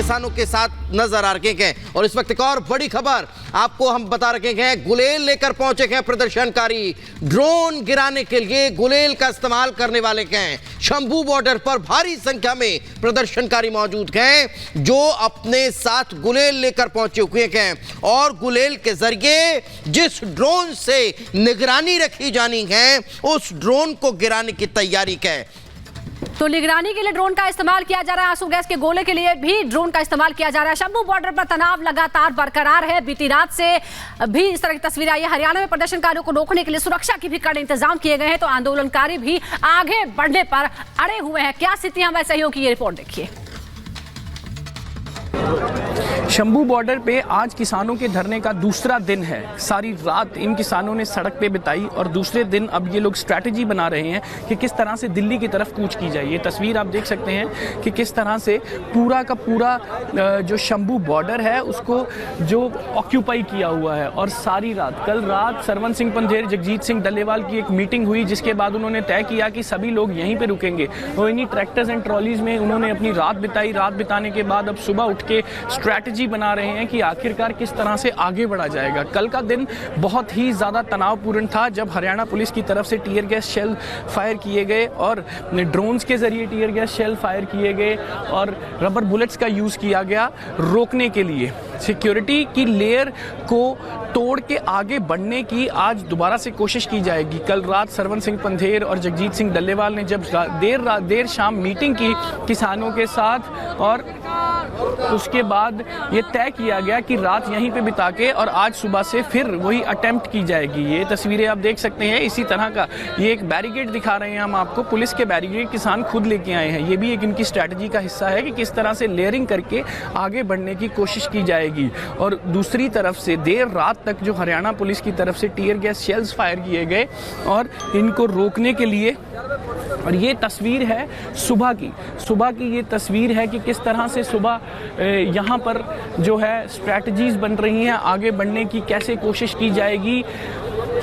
किसानों के साथ नजर आ रखे हैं। और इस वक्त एक और बड़ी खबर आपको हम बता रखे हैं, गुलेल लेकर पहुंचे हैं प्रदर्शनकारी। ड्रोन गिराने के लिए गुलेल का इस्तेमाल करने वाले हैं। शंभू बॉर्डर पर भारी संख्या में प्रदर्शनकारी मौजूद हैं जो अपने साथ गुलेल लेकर पहुंचे हुए हैं और गुलेल के जरिए जिस ड्रोन से निगरानी रखी जानी है उस ड्रोन को गिराने की तैयारी है। तो निगरानी के लिए ड्रोन का इस्तेमाल किया जा रहा है, आंसू गैस के गोले के लिए भी ड्रोन का इस्तेमाल किया जा रहा है। शंभू बॉर्डर पर तनाव लगातार बरकरार है। बीती रात से भी इस तरह की तस्वीरें आई है। हरियाणा में प्रदर्शनकारियों को रोकने के लिए सुरक्षा की भी कड़े इंतजाम किए गए हैं, तो आंदोलनकारी भी आगे बढ़ने पर अड़े हुए हैं। क्या स्थितियां वैसे ही होगी, ये रिपोर्ट देखिए। शंभू बॉर्डर पे आज किसानों के धरने का दूसरा दिन है। सारी रात इन किसानों ने सड़क पे बिताई और दूसरे दिन अब ये लोग स्ट्रैटेजी बना रहे हैं कि किस तरह से दिल्ली की तरफ कूच की जाए। ये तस्वीर आप देख सकते हैं कि किस तरह से पूरा का पूरा जो शंभू बॉर्डर है उसको जो ऑक्यूपाई किया हुआ है। और सारी रात, कल रात सरवन सिंह पंधेर, जगजीत सिंह डल्लेवाल की एक मीटिंग हुई जिसके बाद उन्होंने तय किया कि सभी लोग यहीं पर रुकेंगे। और इन्हीं ट्रैक्टर्स एंड ट्रॉलीज में उन्होंने अपनी रात बिताई। रात बिताने के बाद अब सुबह उठ के स्ट्रैटेजी बना रहे हैं कि आखिरकार किस तरह से आगे बढ़ा जाएगा। कल का दिन बहुत ही ज़्यादा तनावपूर्ण था जब हरियाणा पुलिस की तरफ से टीयर गैस शेल फायर किए गए और ड्रोन्स के जरिए टीयर गैस शेल फायर किए गए और रबर बुलेट्स का यूज़ किया गया रोकने के लिए। सिक्योरिटी की लेयर को तोड़ के आगे बढ़ने की आज दोबारा से कोशिश की जाएगी। कल रात सरवन सिंह पंधेर और जगजीत सिंह डल्लेवाल ने जब देर शाम मीटिंग की किसानों के साथ और उसके बाद ये तय किया गया कि रात यहीं पे बिता के और आज सुबह से फिर वही अटेम्प्ट की जाएगी। ये तस्वीरें आप देख सकते हैं। इसी तरह का ये एक बैरिकेड दिखा रहे हैं हम आपको, पुलिस के बैरिकेड किसान खुद लेके आए हैं। ये भी एक इनकी स्ट्रैटेजी का हिस्सा है कि किस तरह से लेयरिंग करके आगे बढ़ने की कोशिश की जाएगी। और दूसरी तरफ से देर रात तक जो हरियाणा पुलिस की तरफ से टीयर गैस शेल्स फायर किए गए और इनको रोकने के लिए। और ये तस्वीर है सुबह की ये तस्वीर है कि किस तरह से सुबह यहाँ पर जो है स्ट्रैटेजीज बन रही हैं, आगे बढ़ने की कैसे कोशिश की जाएगी।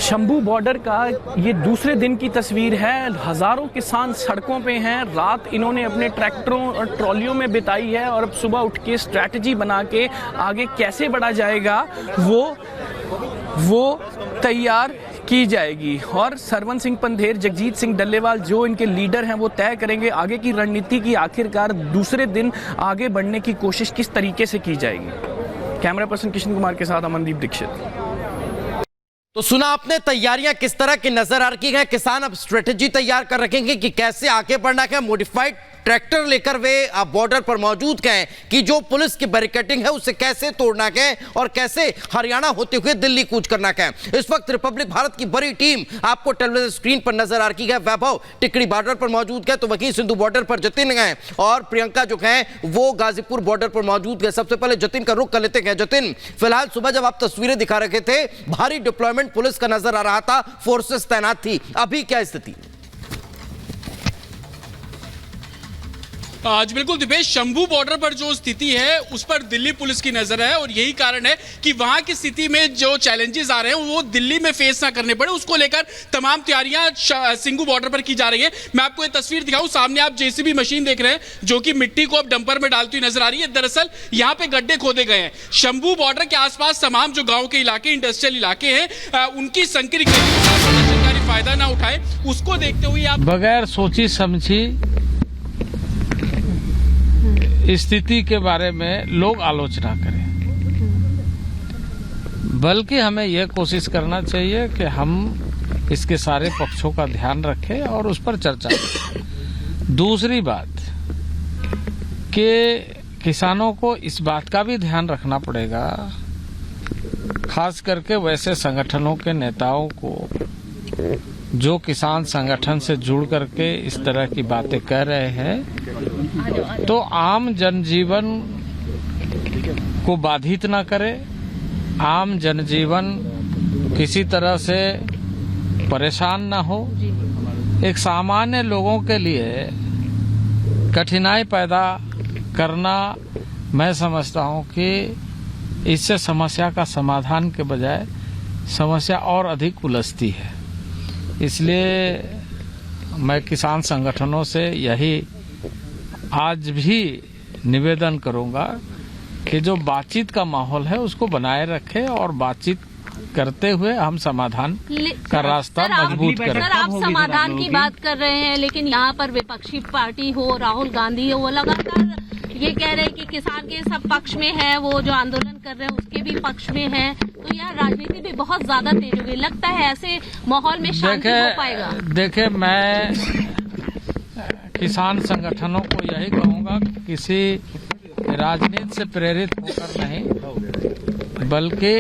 शंभू बॉर्डर का ये दूसरे दिन की तस्वीर है। हजारों किसान सड़कों पे हैं। रात इन्होंने अपने ट्रैक्टरों और ट्रॉलियों में बिताई है और अब सुबह उठ के स्ट्रैटेजी बना के आगे कैसे बढ़ा जाएगा वो तैयार की जाएगी। और सरवन सिंह पंधेर, जगजीत सिंह डल्लेवाल जो इनके लीडर हैं वो तय करेंगे आगे की रणनीति की आखिरकार दूसरे दिन आगे बढ़ने की कोशिश किस तरीके से की जाएगी। कैमरा पर्सन किशन कुमार के साथ अमनदीप दीक्षित। तो सुना आपने तैयारियां किस तरह की नजर आ रही है। किसान अब स्ट्रेटेजी तैयार कर रखेंगे कि कैसे आगे बढ़ना है। मॉडिफाइड ट्रैक्टर लेकर वे बॉर्डर पर मौजूद हैं कि जो पुलिस की बैरिकेडिंग है उसे कैसे तोड़ना है और कैसे हरियाणा होते हुए दिल्ली कूच करना है। इस वक्त रिपब्लिक भारत की बड़ी टीम आपको टेलीविजन स्क्रीन पर नजर आ रही है। वैभव टिकड़ी बॉर्डर पर मौजूद है, तो वहीं सिंधु बॉर्डर पर जतिन है और प्रियंका जो है वो गाजीपुर बॉर्डर पर मौजूद है। सबसे पहले जतिन का रुख कर लेते हैं। जतिन, फिलहाल सुबह जब आप तस्वीरें दिखा रहे थे भारी डिप्लॉयमेंट पुलिस का नजर आ रहा था, फोर्सेस तैनात थी, अभी क्या स्थिति? आज बिल्कुल दिपेश, शंभू बॉर्डर पर जो स्थिति है उस पर दिल्ली पुलिस की नजर है और यही कारण है कि वहां की स्थिति में जो चैलेंजेस आ रहे हैं वो दिल्ली में फेस ना करने पड़े, उसको लेकर तमाम तैयारियां सिंघू बॉर्डर पर की जा रही है। मैं आपको ये तस्वीर दिखाऊं, सामने आप जेसीबी मशीन देख रहे हैं जो कि मिट्टी को अब डंपर में डालती हुई नजर आ रही है। दरअसल यहाँ पे गड्ढे खोदे गए हैं। शंभू बॉर्डर के आसपास तमाम जो गाँव के इलाके, इंडस्ट्रियल इलाके हैं, उनकी संकीर्ण प्रदर्शनकारी फायदा ना उठाए, उसको देखते हुए आप बगैर सोची समझी स्थिति के बारे में लोग आलोचना करें, बल्कि हमें यह कोशिश करना चाहिए कि हम इसके सारे पक्षों का ध्यान रखें और उस पर चर्चा करें। दूसरी बात कि किसानों को इस बात का भी ध्यान रखना पड़ेगा, खास करके वैसे संगठनों के नेताओं को जो किसान संगठन से जुड़ करके इस तरह की बातें कर रहे हैं, तो आम जनजीवन को बाधित ना करे, आम जनजीवन किसी तरह से परेशान ना हो। एक सामान्य लोगों के लिए कठिनाई पैदा करना, मैं समझता हूं कि इससे समस्या का समाधान के बजाय समस्या और अधिक उलझती है। इसलिए मैं किसान संगठनों से यही आज भी निवेदन करूंगा कि जो बातचीत का माहौल है उसको बनाए रखे और बातचीत करते हुए हम समाधान का रास्ता मजबूत करें। सर, आप समाधान की बात कर रहे हैं, लेकिन यहाँ पर विपक्षी पार्टी हो, राहुल गांधी हो, वो लगातार ये कह रहे हैं कि किसान के सब पक्ष में है, वो जो आंदोलन कर रहे हैं उसके भी पक्ष में है। तो यह राजनीति भी बहुत ज्यादा तेज हो गई, लगता है ऐसे माहौल में शांति हो पाएगा? देखिए, मैं किसान संगठनों को यही कहूंगा कि किसी राजनीति से प्रेरित होकर नहीं, बल्कि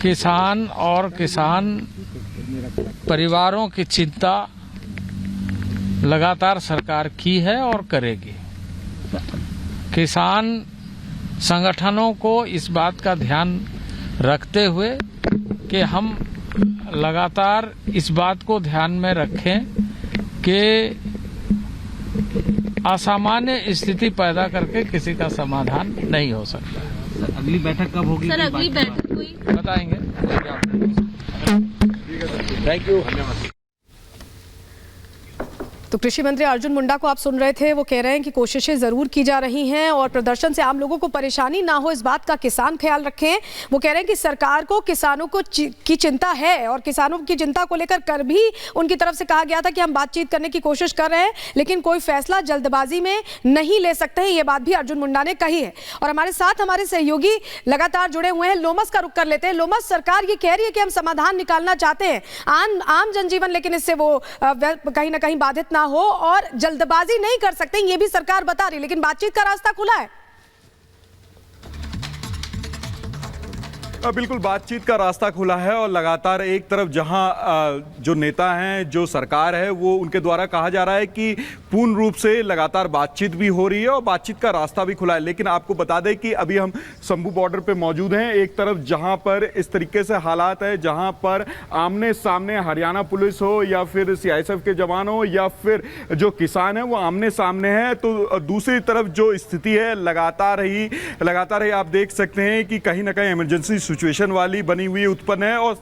किसान और किसान परिवारों की चिंता लगातार सरकार की है और करेगी। किसान संगठनों को इस बात का ध्यान रखते हुए कि हम लगातार इस बात को ध्यान में रखें कि असामान्य स्थिति पैदा करके किसी का समाधान नहीं हो सकता। अगली बैठक कब होगी? सर, अगली बैठक हुई बताएंगे। थैंक यू, धन्यवाद। तो कृषि मंत्री अर्जुन मुंडा को आप सुन रहे थे, वो कह रहे हैं कि कोशिशें जरूर की जा रही हैं और प्रदर्शन से आम लोगों को परेशानी ना हो, इस बात का किसान ख्याल रखें। वो कह रहे हैं कि सरकार को किसानों को की चिंता है और किसानों की चिंता को लेकर कर भी उनकी तरफ से कहा गया था कि हम बातचीत करने की कोशिश कर रहे हैं, लेकिन कोई फैसला जल्दबाजी में नहीं ले सकते हैं, ये बात भी अर्जुन मुंडा ने कही है। और हमारे साथ हमारे सहयोगी लगातार जुड़े हुए हैं। लोमस का रुख कर लेते हैं। लोमस, सरकार ये कह रही है कि हम समाधान निकालना चाहते हैं, आम जनजीवन लेकिन इससे वो कहीं ना कहीं बाधित हो और जल्दबाजी नहीं कर सकते, ये भी सरकार बता रही, लेकिन बातचीत का रास्ता खुला है। बिल्कुल, बातचीत का रास्ता खुला है और लगातार एक तरफ जहां जो नेता हैं, जो सरकार है, वो उनके द्वारा कहा जा रहा है कि पूर्ण रूप से लगातार बातचीत भी हो रही है और बातचीत का रास्ता भी खुला है। लेकिन आपको बता दें कि अभी हम शंभू बॉर्डर पे मौजूद हैं, एक तरफ जहां पर इस तरीके से हालात है, जहां पर आमने सामने हरियाणा पुलिस हो या फिर CISF के जवान हो या फिर जो किसान है वो आमने सामने हैं, तो दूसरी तरफ जो स्थिति है लगातार ही आप देख सकते हैं कि कहीं ना कहीं इमरजेंसी सिचुएशन वाली बनी हुई उत्पन्न है। और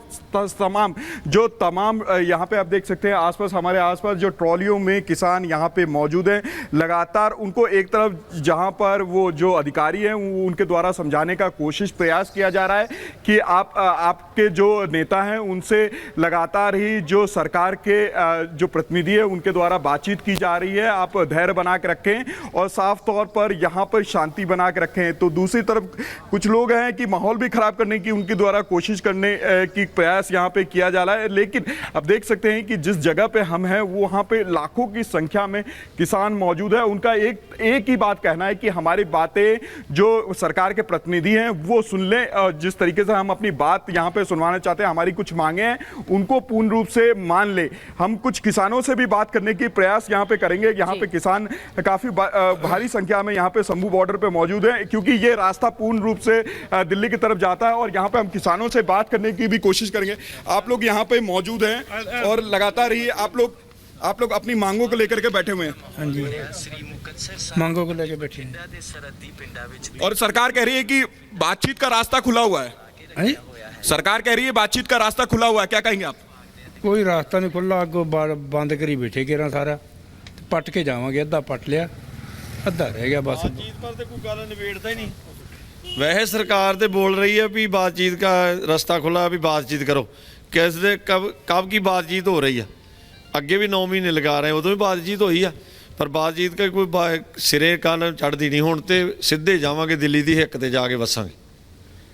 तमाम यहाँ पे आप देख सकते हैं आसपास, हमारे आसपास जो ट्रॉलियों में किसान यहाँ पे मौजूद हैं, लगातार उनको एक तरफ जहाँ पर वो जो अधिकारी हैं वो उनके द्वारा समझाने का प्रयास किया जा रहा है कि आपके जो नेता हैं उनसे लगातार ही जो सरकार के जो प्रतिनिधि है उनके द्वारा बातचीत की जा रही है, आप धैर्य बना के रखें और साफ तौर पर यहाँ पर शांति बना के रखें। तो दूसरी तरफ कुछ लोग हैं कि माहौल भी खराब करने की उनके द्वारा कोशिश करने की प्रयास यहाँ पे किया जा रहा है। लेकिन अब देख सकते हैं कि जिस जगह पे हम हैं वहाँ पे लाखों की संख्या में किसान मौजूद है। उनका एक ही बात कहना है कि हमारी बातें जो सरकार के प्रतिनिधि हैं वो सुन लें और जिस तरीके से हम अपनी बात यहाँ पे सुनवाना चाहते हैं, हमारी कुछ मांगे हैं उनको पूर्ण रूप से मान ले। हम कुछ किसानों से भी बात करने की प्रयास यहाँ पे करेंगे। यहाँ पे किसान काफी भारी संख्या में यहाँ पे शंभू बॉर्डर पे मौजूद है, क्योंकि ये रास्ता पूर्ण रूप से दिल्ली की तरफ जाता है और यहाँ पे हम किसानों से बात करने की भी कोशिश करेंगे। आप लोग यहाँ पे मौजूद हैं और लगातार ही आप लोग अपनी मांगों को लेकर के बैठे हुए हैं। हाँ जी, मांगों को लेकर बैठे हैं और सरकार कह रही है कि बातचीत का रास्ता खुला हुआ है। सरकार कह रही है बातचीत का रास्ता खुला हुआ है, क्या कहेंगे आप? कोई रास्ता नहीं खुला, अगो बंद करी बैठे गेरा सारा पट के जावांगे। अद्धा पट लिया, अद्धा रह गया बस। बातचीत पर तो कोई गल निबेड़ता ही नहीं। वैसे सरकार तो बोल रही है भी बातचीत का रास्ता खुला, भी बातचीत करो। कैसे कब की बातचीत हो रही है? अगे भी 9 महीने लगा रहे हैं, उदों भी बातचीत हुई है, पर बातचीत का कोई सिरे कान चढ़ती नहीं। हुण ते सीधे जावांगे दिल्ली की हिक ते जाके वसांगे।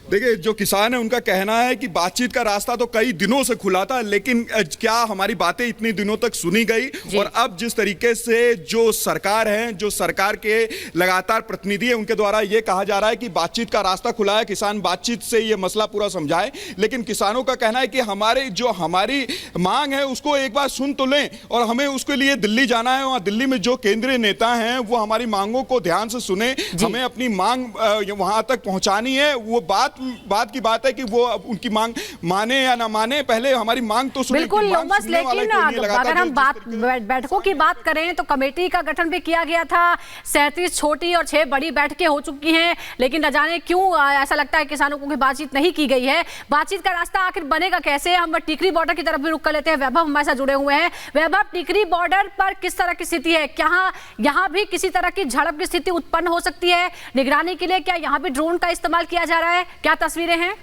देखिए, जो किसान है उनका कहना है कि बातचीत का रास्ता तो कई दिनों से खुला था, लेकिन क्या हमारी बातें इतनी दिनों तक सुनी गई? और अब जिस तरीके से जो सरकार है, जो सरकार के लगातार प्रतिनिधि है, उनके द्वारा ये कहा जा रहा है कि बातचीत का रास्ता खुला है, किसान बातचीत से ये मसला पूरा समझाए। लेकिन किसानों का कहना है कि हमारी मांग है उसको एक बार सुन तो लें और हमें उसके लिए दिल्ली जाना है। वहाँ दिल्ली में जो केंद्रीय नेता हैं वो हमारी मांगों को ध्यान से सुने, हमें अपनी मांग वहां तक पहुंचानी है। वो बात बात की बात है कि वो उनकी मांग माने या ना माने, पहले हमारी मांग तो सुने। बिल्कुल लोमस, लेकिन अगर हम बैठकों की बात करें तो कमेटी का गठन भी किया गया था, 37 छोटी और 6 बड़ी बैठकें हो चुकी हैं, लेकिन न जाने क्यों ऐसा लगता है किसानों को बातचीत नहीं की गई है। बातचीत का रास्ता आखिर बनेगा कैसे? हम टिकरी बॉर्डर की तरफ भी रुक कर लेते हैं। वैभव हमारे साथ जुड़े हुए हैं। वैभव, टिकरी बॉर्डर पर किस तरह की स्थिति है? क्या यहाँ भी किसी तरह की झड़प की स्थिति उत्पन्न हो सकती है? निगरानी के लिए क्या यहाँ भी ड्रोन का इस्तेमाल किया जा रहा है? क्या तस्वीरें हैं?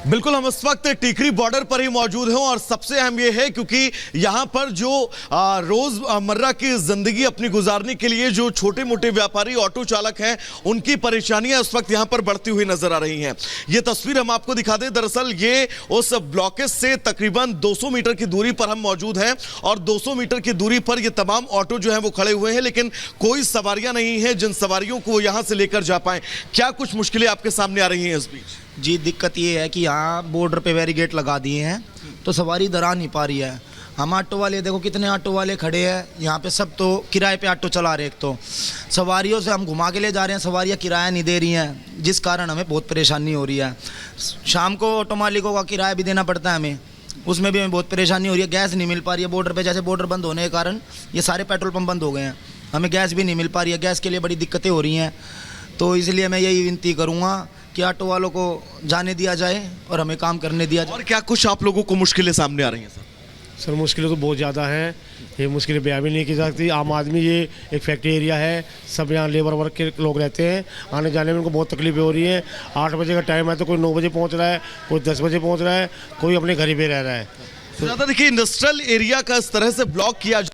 बिल्कुल, हम इस वक्त टिकरी बॉर्डर पर ही मौजूद हैं और सबसे अहम यह है क्योंकि यहां पर जो रोजमर्रा की जिंदगी अपनी गुजारने के लिए जो छोटे मोटे व्यापारी ऑटो चालक हैं, उनकी परेशानियां इस वक्त यहां पर बढ़ती हुई नजर आ रही हैं। ये तस्वीर हम आपको दिखा दें, दरअसल ये उस ब्लॉकेज से तकरीबन 200 मीटर की दूरी पर हम मौजूद हैं और 200 मीटर की दूरी पर ये तमाम ऑटो जो है वो खड़े हुए हैं, लेकिन कोई सवारियां नहीं है जिन सवारियों को वो यहां से लेकर जा पाए। क्या कुछ मुश्किलें आपके सामने आ रही हैं इस बीच? जी, दिक्कत ये है कि यहाँ बॉर्डर पे बैरिकेड लगा दिए हैं तो सवारी इधर आ नहीं पा रही है। हम ऑटो वाले देखो कितने ऑटो वाले खड़े हैं यहाँ पे, सब तो किराए पे ऑटो चला रहे। एक तो सवारियों से हम घुमा के ले जा रहे हैं, सवारियाँ किराया नहीं दे रही हैं, जिस कारण हमें बहुत परेशानी हो रही है। शाम को ऑटो मालिकों का किराया भी देना पड़ता है हमें, उसमें भी हमें बहुत परेशानी हो रही है। गैस नहीं मिल पा रही है बॉर्डर पर, जैसे बॉर्डर बंद होने के कारण ये सारे पेट्रोल पंप बंद हो गए हैं, हमें गैस भी नहीं मिल पा रही है। गैस के लिए बड़ी दिक्कतें हो रही हैं, तो इसलिए मैं यही विनती करूँगा कि ऑटो वालों को जाने दिया जाए और हमें काम करने दिया जाए। और क्या कुछ आप लोगों को मुश्किलें सामने आ रही हैं? सर मुश्किलें तो बहुत ज़्यादा हैं, ये मुश्किलें बयान भी नहीं की सकती। आम आदमी, ये एक फैक्ट्री एरिया है, सब यहाँ लेबर वर्क के लोग रहते हैं, आने जाने में उनको बहुत तकलीफें हो रही है। 8 बजे का टाइम है तो कोई 9 बजे पहुँच रहा है, कोई 10 बजे पहुँच रहा है, कोई अपने घर ही पे रह रहा है। ज़्यादा देखिए, इंडस्ट्रियल एरिया का इस तरह से ब्लॉक किया